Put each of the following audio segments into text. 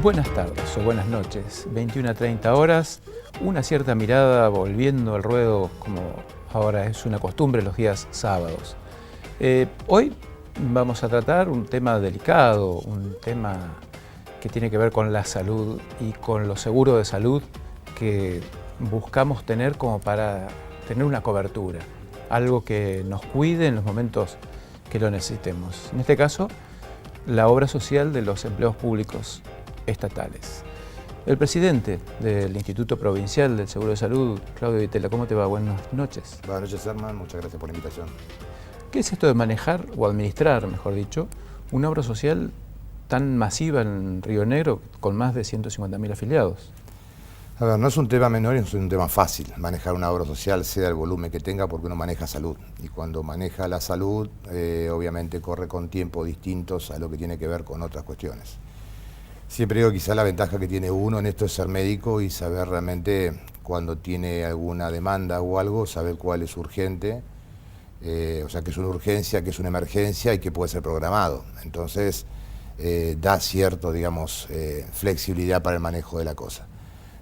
Buenas tardes o buenas noches, 21 a 30 horas, una cierta mirada volviendo al ruedo como ahora es una costumbre los días sábados. Hoy vamos a tratar un tema delicado, un tema que tiene que ver con la salud y con los seguros de salud que buscamos tener como para tener una cobertura, algo que nos cuide en los momentos que lo necesitemos. En este caso, la obra social de los empleados públicos estatales. El presidente del Instituto Provincial del Seguro de Salud, Claudio Vitela, ¿cómo te va? Buenas noches. Buenas noches, Herman. Muchas gracias por la invitación. ¿Qué es esto de manejar, o administrar, mejor dicho, una obra social tan masiva en Río Negro con más de 150.000 afiliados? A ver, no es un tema menor y no es un tema fácil manejar una obra social, sea el volumen que tenga, porque uno maneja salud. Y cuando maneja la salud, obviamente corre con tiempos distintos a lo que tiene que ver con otras cuestiones. Siempre digo, quizá la ventaja que tiene uno en esto es ser médico y saber realmente cuando tiene alguna demanda o algo, saber cuál es urgente, o sea, que es una urgencia, que es una emergencia y que puede ser programado. Entonces, da cierto, digamos, flexibilidad para el manejo de la cosa.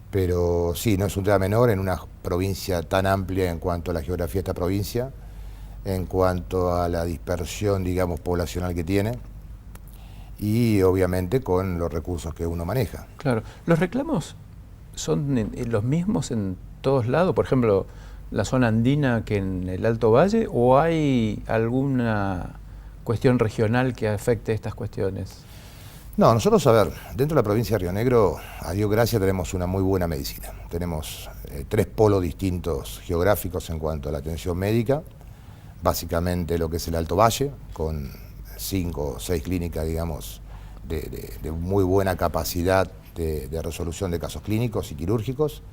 Pero sí, no es un tema menor en una provincia tan amplia en cuanto a la geografía de esta provincia, en cuanto a la dispersión, digamos, poblacional que tiene, y obviamente con los recursos que uno maneja. Claro. ¿Los reclamos son los mismos en todos lados? Por ejemplo, la zona andina que en el Alto Valle, ¿o hay alguna cuestión regional que afecte estas cuestiones? No, nosotros, a ver, dentro de la provincia de Río Negro, a Dios gracias, tenemos una muy buena medicina. Tenemos 3 polos distintos geográficos en cuanto a la atención médica, básicamente lo que es el Alto Valle, con 5 o 6 clínicas, digamos, de muy buena capacidad de resolución de casos clínicos y quirúrgicos.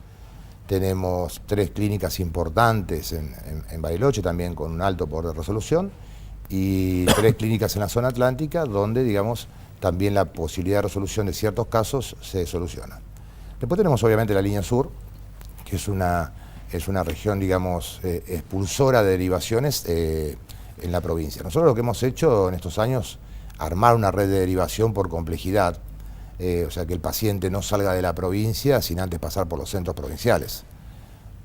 Tenemos 3 clínicas importantes en Bariloche, también con un alto poder de resolución, y 3 clínicas en la zona atlántica, donde, digamos, también la posibilidad de resolución de ciertos casos se soluciona. Después tenemos, obviamente, la línea sur, que es una región, digamos, expulsora de derivaciones en la provincia. Nosotros lo que hemos hecho en estos años, armar una red de derivación por complejidad, o sea que el paciente no salga de la provincia sin antes pasar por los centros provinciales.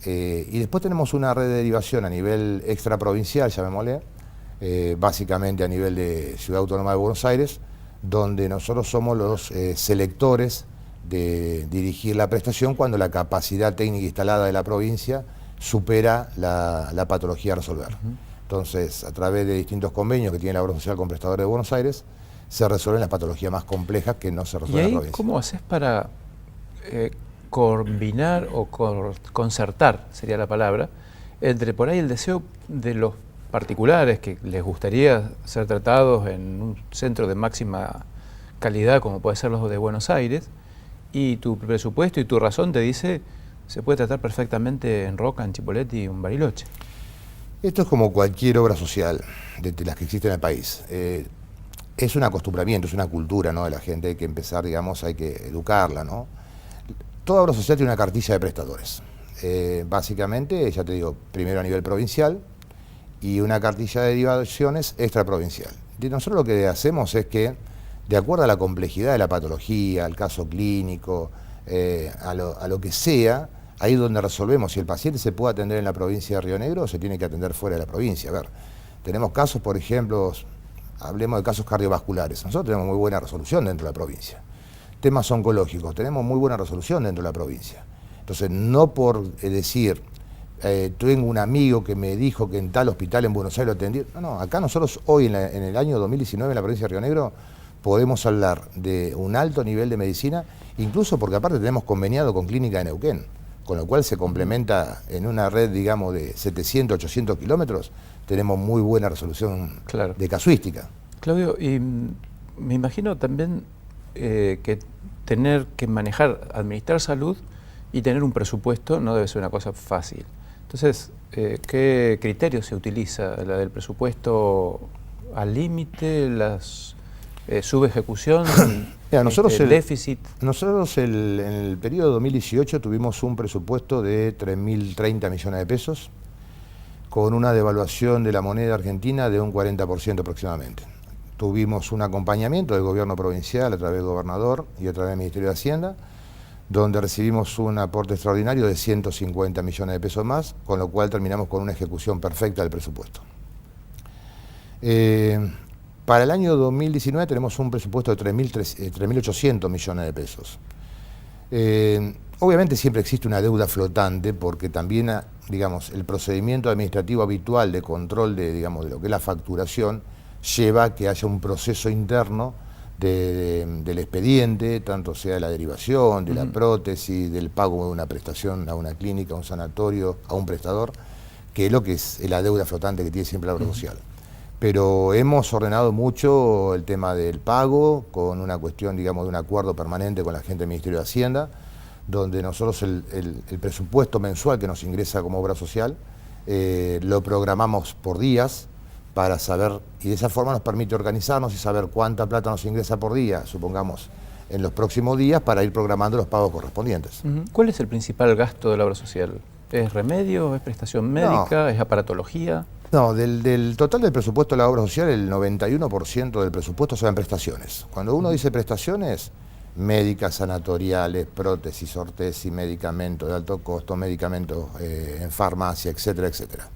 Y después tenemos una red de derivación a nivel extraprovincial, llamémosle, básicamente a nivel de Ciudad Autónoma de Buenos Aires, donde nosotros somos los selectores de dirigir la prestación cuando la capacidad técnica instalada de la provincia supera la patología a resolver. Entonces, a través de distintos convenios que tiene la obra social con prestadores de Buenos Aires, se resuelven las patologías más complejas que no se resuelven en la provincia. ¿Cómo haces para combinar o concertar, sería la palabra, entre por ahí el deseo de los particulares que les gustaría ser tratados en un centro de máxima calidad como puede ser los de Buenos Aires, y tu presupuesto y tu razón te dice se puede tratar perfectamente en Roca, en Chipoleti y en Bariloche? Esto es como cualquier obra social de las que existen en el país. Es un acostumbramiento, es una cultura, ¿no?, de la gente. Hay que empezar, digamos, hay que educarla, ¿no? Toda obra social tiene una cartilla de prestadores. Básicamente, ya te digo, primero a nivel provincial y una cartilla de derivaciones extraprovincial. Y nosotros lo que hacemos es que, de acuerdo a la complejidad de la patología, al caso clínico, a lo que sea, ahí es donde resolvemos si el paciente se puede atender en la provincia de Río Negro o se tiene que atender fuera de la provincia. A ver, tenemos casos, por ejemplo, hablemos de casos cardiovasculares. Nosotros tenemos muy buena resolución dentro de la provincia. Temas oncológicos, tenemos muy buena resolución dentro de la provincia. Entonces, no por decir, tengo un amigo que me dijo que en tal hospital en Buenos Aires lo atendieron. No, acá nosotros hoy, en el año 2019, en la provincia de Río Negro, podemos hablar de un alto nivel de medicina, incluso porque aparte tenemos conveniado con Clínica de Neuquén, con lo cual se complementa en una red, digamos, de 700, 800 kilómetros, tenemos muy buena resolución de casuística. Claudio, y me imagino también que tener que manejar, administrar salud y tener un presupuesto no debe ser una cosa fácil. Entonces, ¿qué criterio se utiliza? ¿La del presupuesto al límite? ¿Subejecución? Mira, nosotros ¿Déficit? Nosotros en el periodo 2018 tuvimos un presupuesto de 3.030 millones de pesos, con una devaluación de la moneda argentina de un 40% aproximadamente. Tuvimos un acompañamiento del gobierno provincial a través del gobernador y a través del Ministerio de Hacienda, donde recibimos un aporte extraordinario de 150 millones de pesos más, con lo cual terminamos con una ejecución perfecta del presupuesto. Para el año 2019 tenemos un presupuesto de 3.800 millones de pesos. Obviamente siempre existe una deuda flotante porque también, digamos, el procedimiento administrativo habitual de control de lo que es la facturación lleva a que haya un proceso interno del expediente, tanto sea la derivación, de la prótesis, del pago de una prestación a una clínica, a un sanatorio, a un prestador, que es lo que es la deuda flotante que tiene siempre la obra social. Pero hemos ordenado mucho el tema del pago con una cuestión, digamos, de un acuerdo permanente con la gente del Ministerio de Hacienda, donde nosotros el presupuesto mensual que nos ingresa como obra social lo programamos por días para saber, y de esa forma nos permite organizarnos y saber cuánta plata nos ingresa por día, supongamos, en los próximos días, para ir programando los pagos correspondientes. ¿Cuál es el principal gasto de la obra social? ¿Es remedio? ¿Es prestación médica? No. ¿Es aparatología? No, del total del presupuesto de la obra social, el 91% del presupuesto son prestaciones. Cuando uno dice prestaciones, médicas, sanatoriales, prótesis, ortesis, medicamentos de alto costo, medicamentos en farmacia, etcétera, etcétera.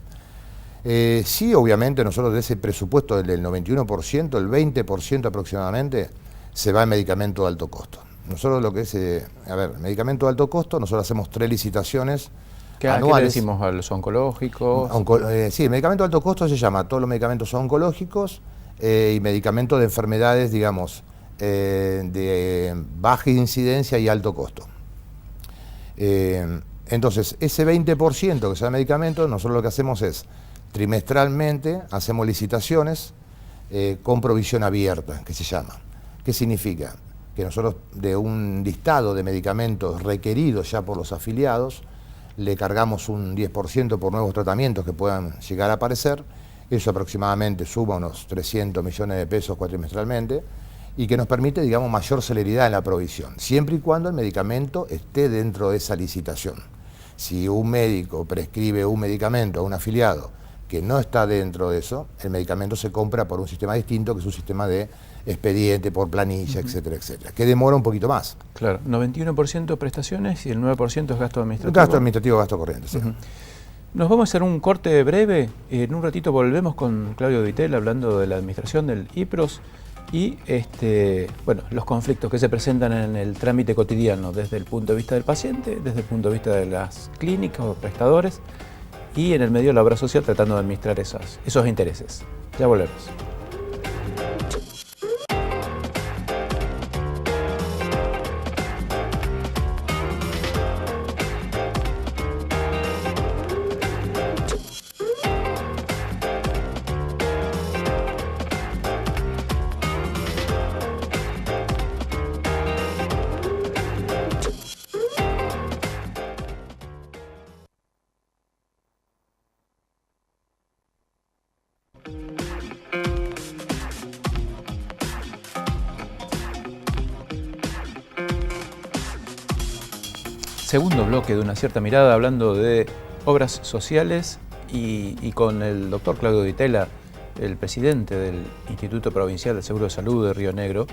Sí, obviamente nosotros de ese presupuesto del 91%, el 20% aproximadamente se va en medicamento de alto costo. Nosotros lo que es, medicamento de alto costo, nosotros hacemos 3 licitaciones anuales. ¿Qué le decimos a los oncológicos? Sí, el medicamento de alto costo se llama todos los medicamentos oncológicos y medicamentos de enfermedades, digamos, de baja incidencia y alto costo. Entonces, ese 20% que sea medicamentos, nosotros lo que hacemos es, trimestralmente, hacemos licitaciones con provisión abierta, que se llama. ¿Qué significa? Que nosotros, de un listado de medicamentos requeridos ya por los afiliados, le cargamos un 10% por nuevos tratamientos que puedan llegar a aparecer. Eso aproximadamente suma unos 300 millones de pesos cuatrimestralmente y que nos permite, digamos, mayor celeridad en la provisión, siempre y cuando el medicamento esté dentro de esa licitación. Si un médico prescribe un medicamento a un afiliado que no está dentro de eso, el medicamento se compra por un sistema distinto, que es un sistema de expediente, por planilla, etcétera, etcétera, que demora un poquito más. Claro, 91% prestaciones y el 9% es gasto administrativo. Gasto administrativo, gasto corriente, sí. Nos vamos a hacer un corte breve, en un ratito volvemos con Claudio Ditela hablando de la administración del IPROS y los conflictos que se presentan en el trámite cotidiano desde el punto de vista del paciente, desde el punto de vista de las clínicas o prestadores y en el medio de la obra social tratando de administrar esos intereses. Ya volvemos. Segundo bloque de Una Cierta Mirada, hablando de obras sociales y con el doctor Claudio Ditela, el presidente del Instituto Provincial del Seguro de Salud de Río Negro,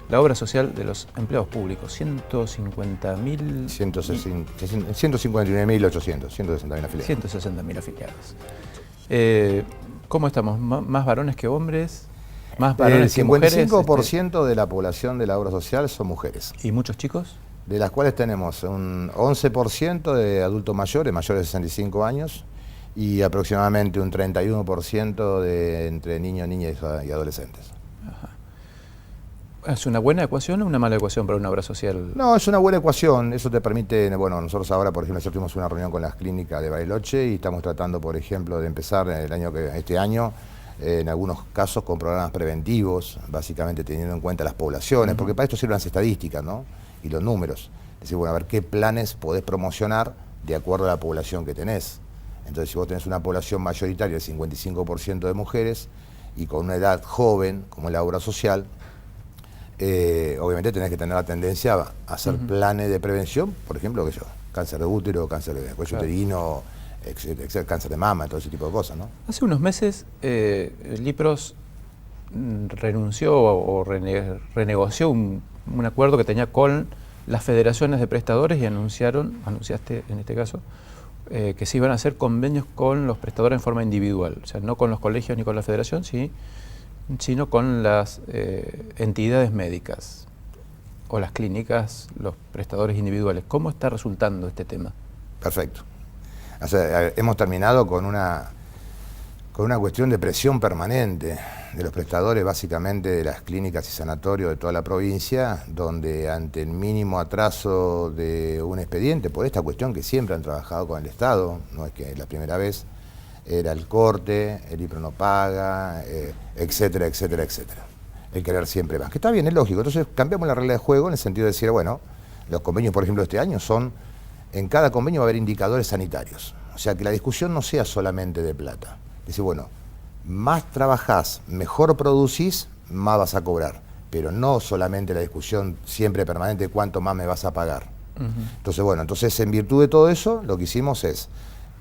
la obra social de los empleados públicos, 150.000... 159.800, 160.000 afiliados. 160.000 afiliados. ¿Cómo estamos? ¿Más varones que hombres? ¿Más varones que mujeres? El 55% de la población de la obra social son mujeres. ¿Y muchos chicos? De las cuales tenemos un 11% de adultos mayores de 65 años, y aproximadamente un 31% de entre niños, niñas y adolescentes. Ajá. ¿Es una buena ecuación o una mala ecuación para una obra social? No, es una buena ecuación. Eso te permite, bueno, nosotros ahora, por ejemplo, tuvimos una reunión con las clínicas de Bariloche y estamos tratando, por ejemplo, de empezar este año, en algunos casos con programas preventivos, básicamente teniendo en cuenta las poblaciones, porque para esto sirven las estadísticas, ¿no? Y los números. Es decir, bueno, a ver qué planes podés promocionar de acuerdo a la población que tenés. Entonces, si vos tenés una población mayoritaria del 55% de mujeres y con una edad joven, como es la obra social, obviamente tenés que tener la tendencia a hacer planes de prevención, por ejemplo, qué sé yo, cáncer de útero, cáncer de cuello uterino, etcétera, cáncer de mama, todo ese tipo de cosas, ¿no? Hace unos meses Lipros renunció o renegoció un acuerdo que tenía con las federaciones de prestadores y anunciaste en este caso, que se iban a hacer convenios con los prestadores en forma individual, o sea, no con los colegios ni con la federación, sino con las entidades médicas o las clínicas, los prestadores individuales. ¿Cómo está resultando este tema? Perfecto. O sea, hemos terminado con una cuestión de presión permanente de los prestadores, básicamente de las clínicas y sanatorios de toda la provincia, donde ante el mínimo atraso de un expediente, por esta cuestión que siempre han trabajado con el Estado, no es que es la primera vez, era el corte, el IPRO no paga, etcétera, etcétera, etcétera. El querer siempre más, que está bien, es lógico. Entonces cambiamos la regla de juego en el sentido de decir, bueno, los convenios, por ejemplo, de este año son, en cada convenio va a haber indicadores sanitarios. O sea, que la discusión no sea solamente de plata. Dice, bueno, más trabajás, mejor producís, más vas a cobrar. Pero no solamente la discusión siempre permanente de cuánto más me vas a pagar. Entonces, bueno, entonces en virtud de todo eso, lo que hicimos es,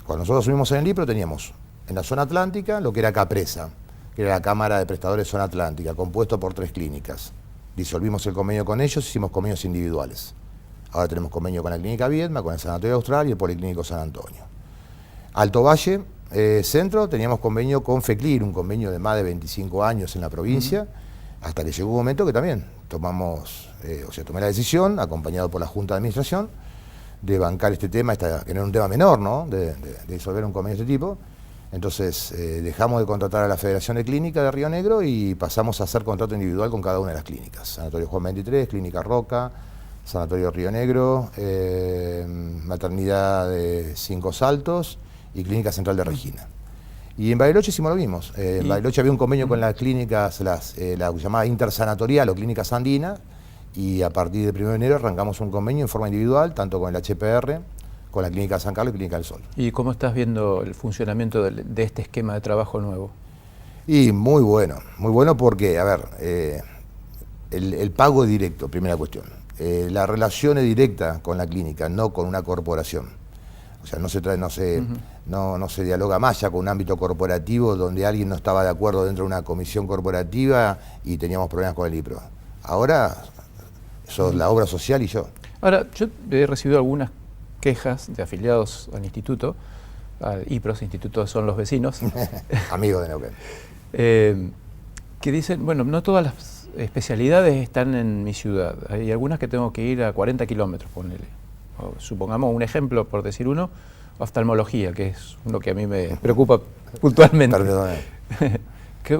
cuando nosotros asumimos en el IPRO, teníamos en la zona atlántica lo que era CAPRESA, que era la Cámara de Prestadores Zona Atlántica, compuesto por 3 clínicas. Disolvimos el convenio con ellos, hicimos convenios individuales. Ahora tenemos convenio con la Clínica Viedma, con el Sanatorio Austral y el Policlínico San Antonio. Alto Valle, Centro, teníamos convenio con FECLIR, un convenio de más de 25 años en la provincia, hasta que llegó un momento que también tomé la decisión, acompañado por la Junta de Administración, de bancar este tema, que no era un tema menor, ¿no?, de disolver un convenio de este tipo. Entonces dejamos de contratar a la Federación de Clínica de Río Negro y pasamos a hacer contrato individual con cada una de las clínicas. Sanatorio Juan 23, Clínica Roca, Sanatorio Río Negro, Maternidad de Cinco Saltos y Clínica Central de Regina. Y en Bariloche hicimos lo mismo. En Bariloche había un convenio con las clínicas, la llamada intersanatorial o clínicas andinas, y a partir del 1 de enero arrancamos un convenio en forma individual, tanto con el HPR, con la Clínica San Carlos y Clínica del Sol. ¿Y cómo estás viendo el funcionamiento de este esquema de trabajo nuevo? Y muy bueno porque, a ver, el pago directo, primera cuestión. La relación es directa con la clínica, no con una corporación. O sea, no se dialoga más ya con un ámbito corporativo donde alguien no estaba de acuerdo dentro de una comisión corporativa y teníamos problemas con el IPRO. Ahora, sos la obra social y yo. Ahora, yo he recibido algunas quejas de afiliados al instituto, al IPROS, Instituto Son los Vecinos. Amigos de Neuquén. Que dicen, bueno, no todas las especialidades están en mi ciudad. Hay algunas que tengo que ir a 40 kilómetros, ponele. O, supongamos un ejemplo, por decir uno, oftalmología, que es uno que a mí me preocupa puntualmente.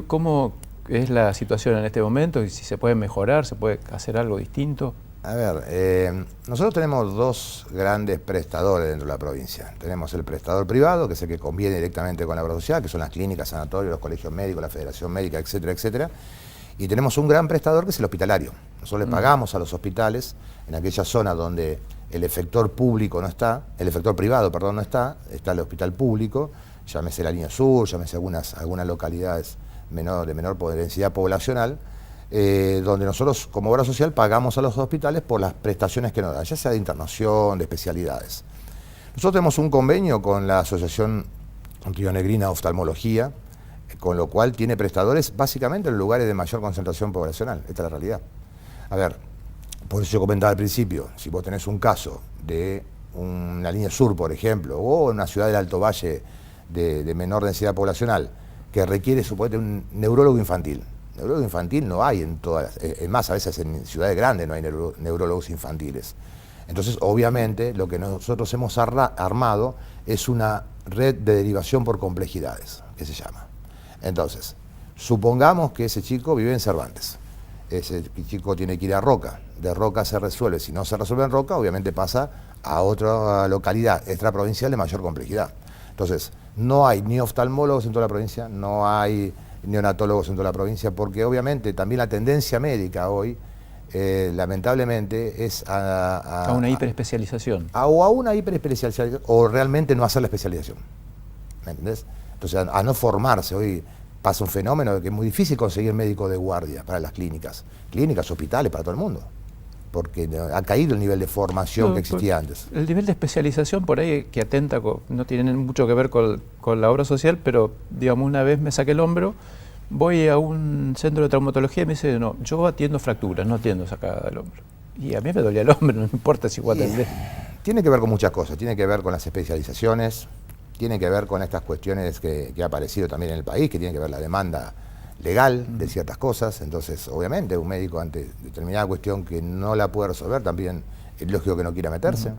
¿Cómo es la situación en este momento? Y si se puede mejorar, se puede hacer algo distinto. A ver, nosotros tenemos 2 grandes prestadores dentro de la provincia. Tenemos el prestador privado, que es el que conviene directamente con la obra social, que son las clínicas, sanatorios, los colegios médicos, la Federación Médica, etcétera, etcétera. Y tenemos un gran prestador que es el hospitalario. Nosotros le pagamos a los hospitales en aquella zona donde el efector público no está, el efector privado, perdón, no está el hospital público, llámese la Línea Sur, llámese algunas localidades de menor densidad poblacional, donde nosotros como obra social pagamos a los hospitales por las prestaciones que nos dan, ya sea de internación, de especialidades. Nosotros tenemos un convenio con la Asociación Rionegrina de Oftalmología, con lo cual tiene prestadores básicamente en los lugares de mayor concentración poblacional. Esta es la realidad. A ver, por eso yo comentaba al principio, si vos tenés un caso de una Línea Sur, por ejemplo, o una ciudad del Alto Valle de menor densidad poblacional, que requiere, suponete, un neurólogo infantil. Neurólogo infantil no hay en todas las... Es más, a veces en ciudades grandes no hay neurólogos infantiles. Entonces, obviamente, lo que nosotros hemos armado es una red de derivación por complejidades, que se llama. Entonces, supongamos que ese chico vive en Cervantes. Ese chico tiene que ir a Roca. De Roca se resuelve. Si no se resuelve en Roca, obviamente pasa a otra localidad extraprovincial de mayor complejidad. Entonces, no hay ni oftalmólogos en toda la provincia, no hay neonatólogos en toda la provincia, porque obviamente también la tendencia médica hoy, lamentablemente, es a una hiperespecialización. O a una hiperespecialización, o realmente no hacer la especialización. ¿Me entendés? Entonces, a no formarse hoy. pasa un fenómeno de que es muy difícil conseguir médicos de guardia para las clínicas, hospitales, para todo el mundo, porque ha caído el nivel de formación que existía antes. El nivel de especialización por ahí que atenta, no tiene mucho que ver con la obra social, pero digamos, una vez me saqué el hombro, voy a un centro de traumatología y me dice, no, yo atiendo fracturas, no atiendo sacada del hombro. Y a mí me dolía el hombro, no importa si voy a atender. Tiene que ver con muchas cosas, tiene que ver con las especializaciones, tiene que ver con estas cuestiones que ha aparecido también en el país, que tiene que ver la demanda legal de ciertas cosas. Entonces, obviamente, un médico ante determinada cuestión que no la puede resolver, también es lógico que no quiera meterse.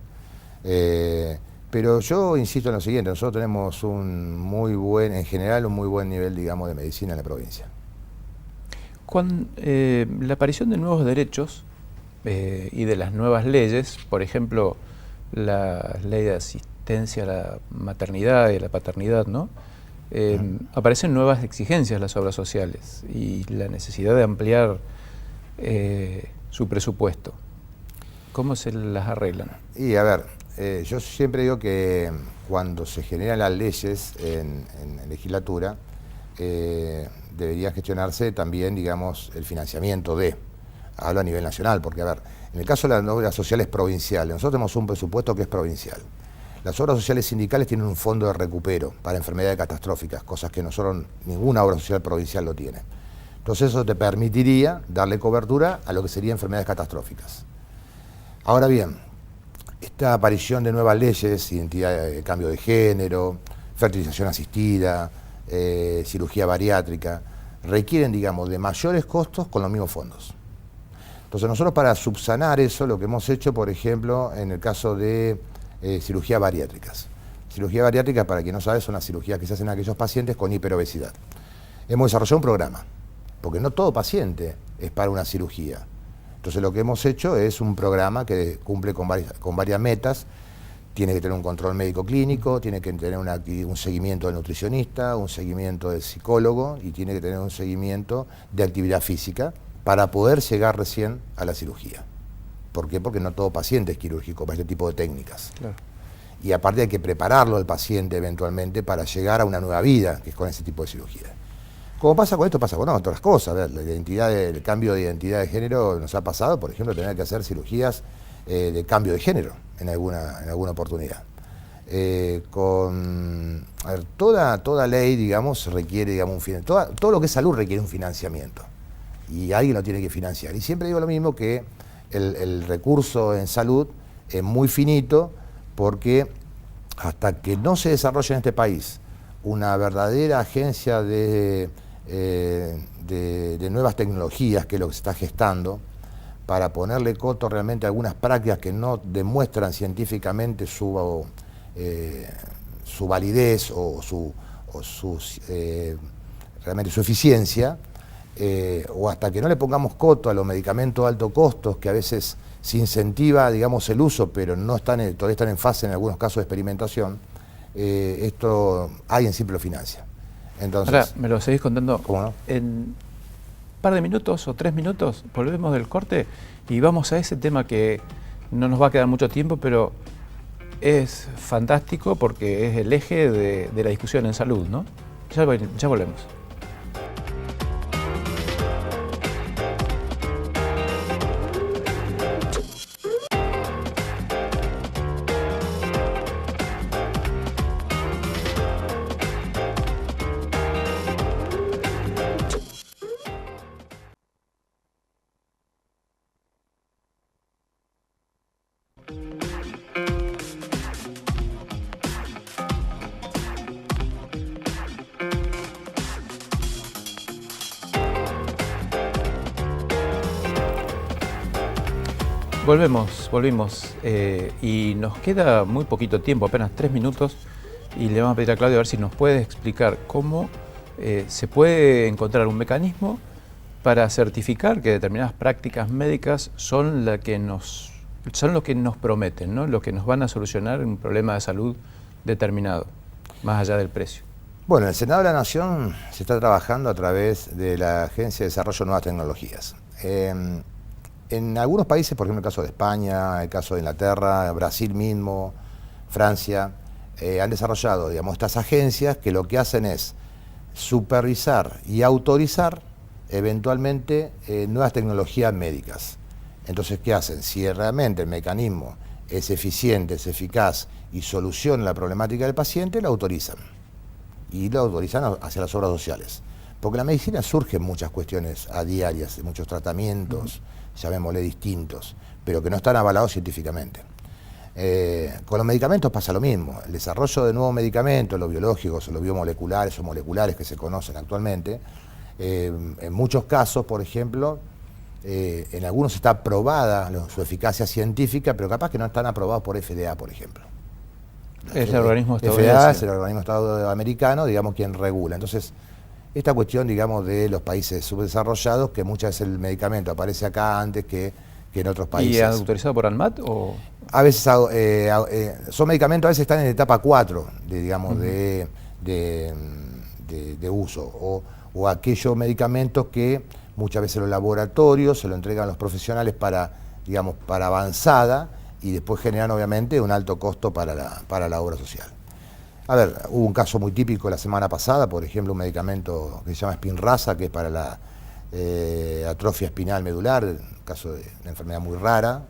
Pero yo insisto en lo siguiente, nosotros tenemos en general, un muy buen nivel, digamos, de medicina en la provincia. Con la aparición de nuevos derechos y de las nuevas leyes, por ejemplo, la ley de asistencia a la maternidad y a la paternidad, ¿no? Aparecen nuevas exigencias en las obras sociales y la necesidad de ampliar su presupuesto. ¿Cómo se las arreglan? Y a ver, yo siempre digo que cuando se generan las leyes en legislatura, debería gestionarse también, digamos, el financiamiento hablo a nivel nacional, porque a ver, en el caso de las obras sociales provinciales, nosotros tenemos un presupuesto que es provincial. Las obras sociales sindicales tienen un fondo de recupero para enfermedades catastróficas, cosas que ninguna obra social provincial lo tiene. Entonces eso te permitiría darle cobertura a lo que serían enfermedades catastróficas. Ahora bien, esta aparición de nuevas leyes, identidad de cambio de género, fertilización asistida, cirugía bariátrica, requieren, digamos, de mayores costos con los mismos fondos. Entonces nosotros, para subsanar eso, lo que hemos hecho, por ejemplo, en el caso de cirugías bariátricas. Cirugía bariátrica, para quien no sabe, son las cirugías que se hacen a aquellos pacientes con hiperobesidad. Hemos desarrollado un programa, porque no todo paciente es para una cirugía. Entonces lo que hemos hecho es un programa que cumple con varias metas. Tiene que tener un control médico clínico, tiene que tener un seguimiento del nutricionista, un seguimiento del psicólogo y tiene que tener un seguimiento de actividad física para poder llegar recién a la cirugía. ¿Por qué? Porque no todo paciente es quirúrgico para este tipo de técnicas. Claro. Y aparte hay que prepararlo al paciente eventualmente para llegar a una nueva vida, que es con ese tipo de cirugía. Como pasa con esto, pasa con otras cosas. A ver, el cambio de identidad de género nos ha pasado, por ejemplo, tener que hacer cirugías de cambio de género en alguna oportunidad. Toda ley, digamos, requiere, digamos, todo lo que es salud requiere un financiamiento. Y alguien lo tiene que financiar. Y siempre digo lo mismo, que el recurso en salud es muy finito, porque hasta que no se desarrolle en este país una verdadera agencia de nuevas tecnologías, que es lo que se está gestando, para ponerle coto realmente a algunas prácticas que no demuestran científicamente su validez realmente su eficiencia, o hasta que no le pongamos coto a los medicamentos de alto costo, que a veces se incentiva, digamos, el uso, pero todavía están en fase, en algunos casos, de experimentación, esto alguien siempre lo financia. Entonces, ahora, ¿me lo seguís contando? ¿Cómo no? En un par de minutos o 3 minutos volvemos del corte y vamos a ese tema que no nos va a quedar mucho tiempo, pero es fantástico porque es el eje de la discusión en salud, ¿no? Ya volvemos. Volvimos y nos queda muy poquito tiempo, apenas 3 minutos, y le vamos a pedir a Claudio a ver si nos puede explicar cómo se puede encontrar un mecanismo para certificar que determinadas prácticas médicas son lo que nos prometen, ¿no? Lo que nos van a solucionar un problema de salud determinado, más allá del precio. Bueno, en el Senado de la Nación se está trabajando a través de la Agencia de Desarrollo de Nuevas Tecnologías. En algunos países, por ejemplo el caso de España, el caso de Inglaterra, Brasil mismo, Francia, han desarrollado, digamos, estas agencias que lo que hacen es supervisar y autorizar eventualmente nuevas tecnologías médicas. Entonces, ¿qué hacen? Si realmente el mecanismo es eficiente, es eficaz y soluciona la problemática del paciente, lo autorizan. Y lo autorizan hacia las obras sociales. Porque en la medicina surgen muchas cuestiones a diarias, muchos tratamientos, llamémosle distintos, pero que no están avalados científicamente. Con los medicamentos pasa lo mismo. El desarrollo de nuevos medicamentos, los biológicos, los biomoleculares o moleculares que se conocen actualmente, en muchos casos, por ejemplo, en algunos está probada su eficacia científica, pero capaz que no están aprobados por FDA, por ejemplo. Es el organismo estadounidense. FDA es el organismo americano, digamos, quien regula. Entonces, esta cuestión, digamos, de los países subdesarrollados, que muchas veces el medicamento aparece acá antes que en otros países. ¿Y autorizado por ANMAT? O? A veces son medicamentos, a veces están en etapa 4, digamos, de uso, o aquellos medicamentos que muchas veces los laboratorios se lo entregan a los profesionales para, digamos, para avanzada, y después generan obviamente un alto costo para la obra social. A ver, hubo un caso muy típico la semana pasada, por ejemplo, un medicamento que se llama Spinraza, que es para la atrofia espinal medular, un caso de una enfermedad muy rara,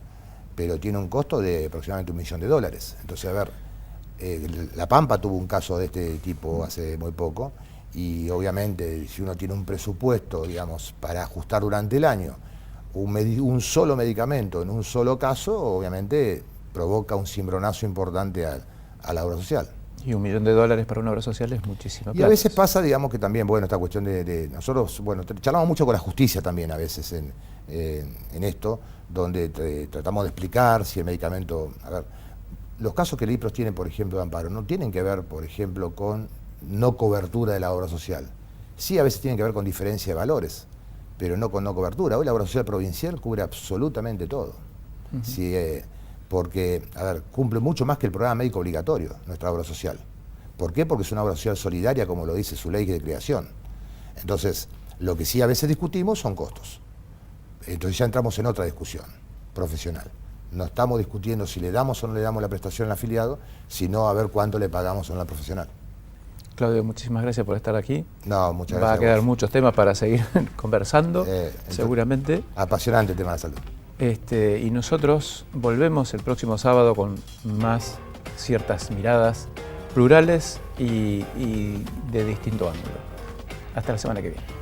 pero tiene un costo de aproximadamente $1 millón. Entonces, a ver, La Pampa tuvo un caso de este tipo hace muy poco, y obviamente si uno tiene un presupuesto, digamos, para ajustar durante el año un solo medicamento en un solo caso, obviamente provoca un cimbronazo importante a la obra social. Y $1 millón para una obra social es muchísima plata. Y a veces pasa, digamos, que también, bueno, esta cuestión de nosotros, bueno, charlamos mucho con la justicia también a veces en esto, donde tratamos de explicar si el medicamento, a ver, los casos que el IPROS tiene, por ejemplo, de amparo, no tienen que ver, por ejemplo, con no cobertura de la obra social. Sí, a veces tienen que ver con diferencia de valores, pero no con no cobertura. Hoy la obra social provincial cubre absolutamente todo. Sí, porque, a ver, cumple mucho más que el programa médico obligatorio, nuestra obra social. ¿Por qué? Porque es una obra social solidaria, como lo dice su ley de creación. Entonces, lo que sí a veces discutimos son costos. Entonces ya entramos en otra discusión profesional. No estamos discutiendo si le damos o no le damos la prestación al afiliado, sino a ver cuánto le pagamos a una profesional. Claudio, muchísimas gracias por estar aquí. No, muchas gracias. Va a quedar muchos temas para seguir conversando, seguramente. Apasionante el tema de salud. Y nosotros volvemos el próximo sábado con más ciertas miradas plurales y de distinto ángulo. Hasta la semana que viene.